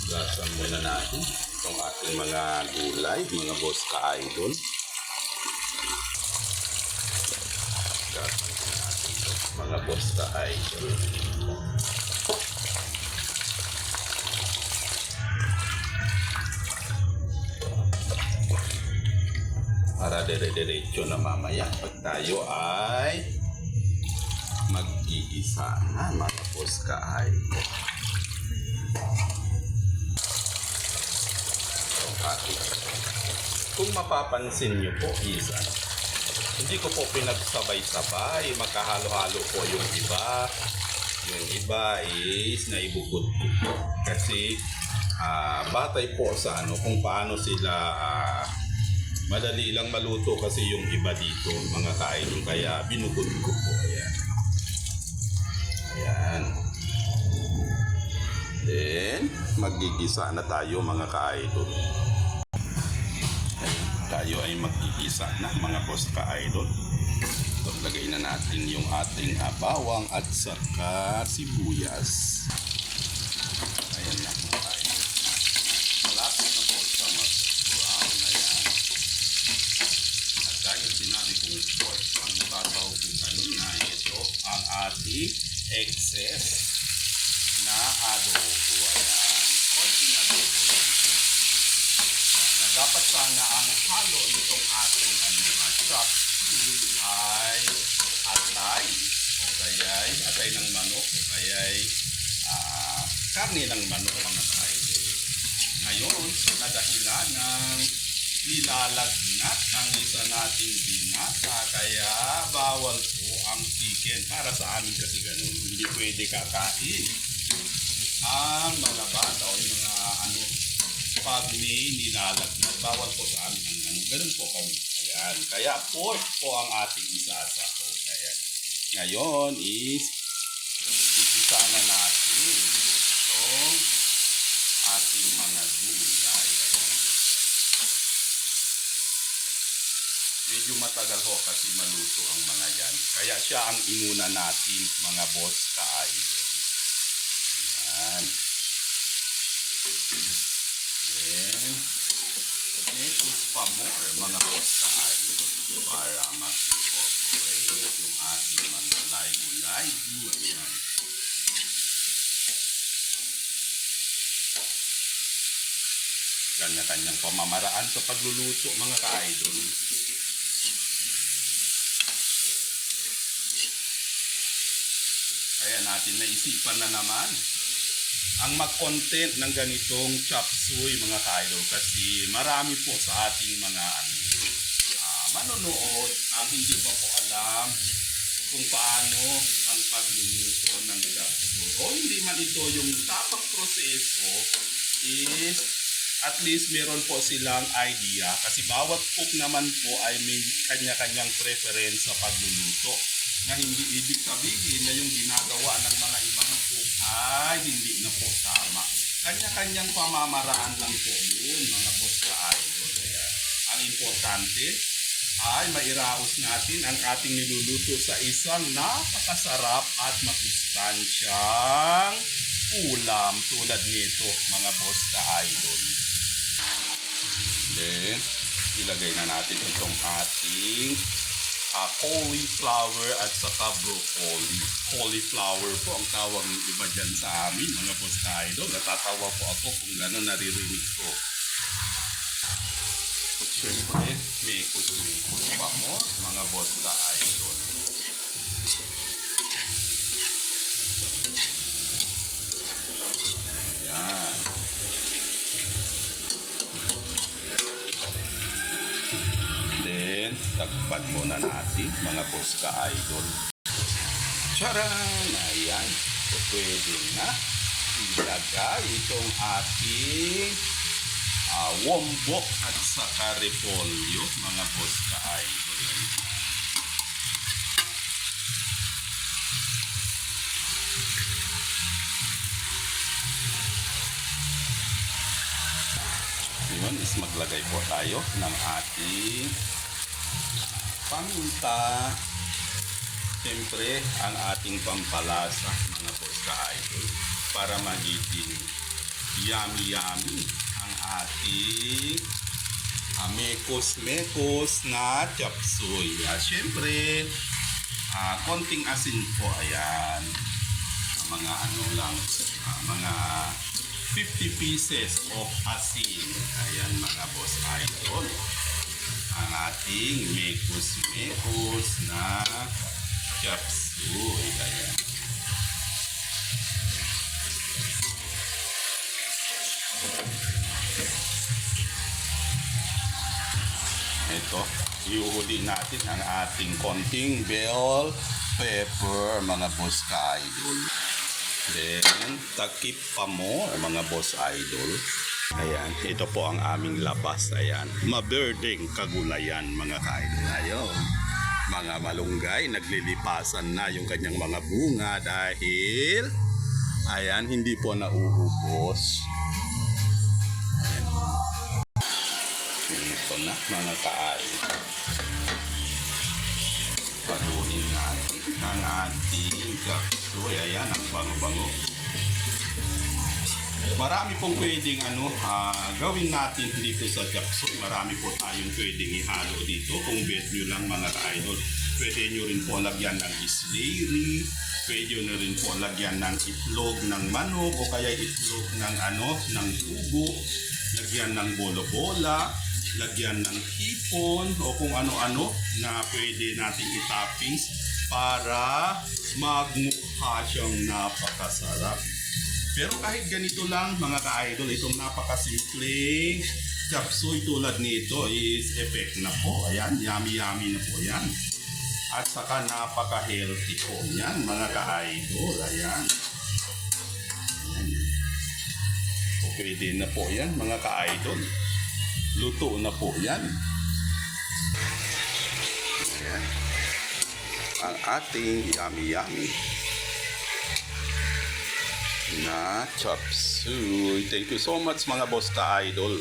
Gasan muna natin itong ating mga gulay, mga boss ka-idol. Gasan muna natin ito, mga boss ka-idol. Para dire-diretso na mamaya pag tayo ay mag-iisa na, mga boss ka-idol. Kung mapapansin nyo po, isa, hindi ko po pinagsabay-sabay, magkahalo-halo po yung iba. Yung iba is naibukod ko po. Kasi batay po sa kung paano sila madali lang maluto kasi yung iba dito, mga kaidol. Kaya binukod ko po. Ayan. Ayan. Then, magigisa na tayo, mga ka-idol. Tayo ay magigisa na, mga boss ka-idol. So, lagay na natin yung ating bawang at saka sibuyas. Ayan na, mga ka-idol. Malapit na po sa mag-brown na yan. At dahil sinabi kong pork, ang tataw ko kanina, ito ang ating excess na adobo. Ayan. Konting adobo. Na dapat sana ang halo nitong ating chop ay atay. O kaya'y atay ng manok. O kaya'y karne ng manok, mga kaidol. Ngayon, sa dahilan ng nilalagnat ang isa nating binata, kaya bawal po ang chicken. Para sa amin kasi ganun. Hindi pwede kakain ang mga bata o yung mga pag may nilalagnat. Bawal po sa amin ang ganun po kami. Ayan. Kaya pork po ang ating isasako. Ayan. Ngayon is isa na natin itong ating mga gulay. Ayan. Medyo matagal ho kasi maluto ang mga yan. Kaya siya ang inuna natin, mga boss ka-idol. Ayan. Then, next pa more, mga boss ka-idol. Para mag-operate yung ating mga live-live. Ayan. Kanya-kanyang pamamaraan sa pagluluto, mga ka-idol. Kaya natin naisipan na naman ang mag-content ng ganitong chop suey, mga ka-idol, kasi marami po sa ating mga manonood ang hindi pa po alam kung paano ang pagluluto ng chop suey. O hindi man ito yung tapang proseso, is at least meron po silang idea kasi bawat cook naman po ay may kanya-kanyang preference sa pagluluto, na hindi ibig sabihin na yung ginagawa ng mga ibang cook ay hindi na po tama. Kanya-kanyang pamamaraan lang po yun, mga boss ka-idol. Kaya ang importante ay mairaos natin ang ating niluluto sa isang napakasarap at masustansyang ulam tulad nito, mga boss ka-idol. Then, ilagay na natin itong ating cauliflower at saka broccoli. Cauliflower po ang tawag ng iba dyan sa amin, mga boss ka-idol. Natatawa po ako kung gano'n naririnig ko. At syempre, may kusmi-kus pa mo, mga boss ka-idol. Ayan. Then, takpan muna natin, mga boss ka-idol. Charan! Ayan. So, pwede na ilagay itong ating wombok at saka repolyo, mga boss ka-idol. Ngayon is maglagay po tayo ng ating paminta. Siyempre, ang ating pampalasa, mga boss ka-idol. para magiging yummy ang ating mekos na chop suey. Siyempre, konting asin po, ayan. Mga ano lang, mga 50 pieces of asin. Ayan mga boss idol. Ang ating mekos na chop suey. Ayan. Ito, iuhuli natin ang ating konting bell pepper, mga boss ka-idol. Then, takip pa mo, mga boss idol. Ayan, ito po ang aming labas. Ayan, maberdeng kagulayan, mga ka-idol. Ayun, mga malunggay, naglilipasan na yung kanyang mga bunga dahil, ayan, hindi po nauubos. Ito na, mga ka-idol. Paluin natin ang ating kapsoy. Ayan, ang bango-bango. Marami pong pwedeng gawin natin dito sa kapsoy. Marami po tayong pwedeng ihalo dito. Kung bet nyo lang, mga ka-idol, pwede nyo rin po lagyan ng isliri. Pwede nyo rin po lagyan ng itlog ng manok o kaya itlog ng ng tubo. Lagyan ng bola-bola. Lagyan ng hipon o kung ano-ano na pwede natin i-toppings para magmukha siyang napakasarap. Pero kahit ganito lang, mga ka-idol, itong napakasimple chop suey tulad nito is effect na po. Ayan, yummy na po yan. At saka napaka-healthy po yan, mga ka-idol. Ayan. Pwede na po yan, mga ka-idol. Luto na po yan. Ayan. Ang ating yummy na chop suey. Thank you so much, mga boss ka-idol.